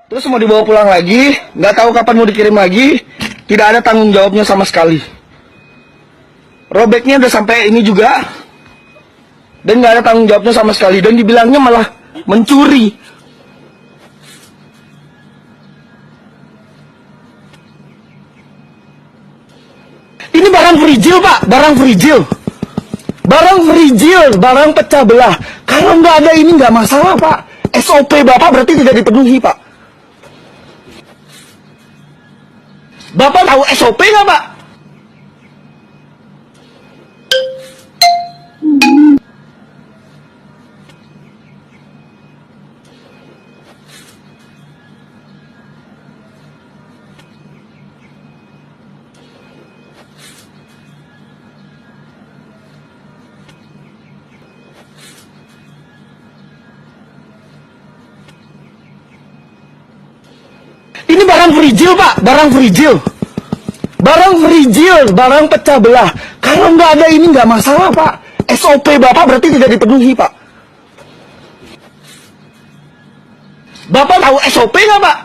Terus mau dibawa pulang lagi, nggak tahu kapan mau dikirim lagi, tidak ada tanggung jawabnya sama sekali. Robeknya udah sampai ini juga, dan nggak ada tanggung jawabnya sama sekali, dan dibilangnya malah mencuri. Ini barang frigil pak, barang frigil. Barang frigil, barang pecah belah. Kalau nggak ada ini nggak masalah pak. SOP bapak berarti tidak dipenuhi pak. Bapak tahu SOP nggak pak? Ini barang frigil pak, barang frigil. Barang frigil, barang pecah belah. Kalau nggak ada ini nggak masalah pak. SOP bapak berarti tidak dipenuhi pak. Bapak tahu SOP nggak pak?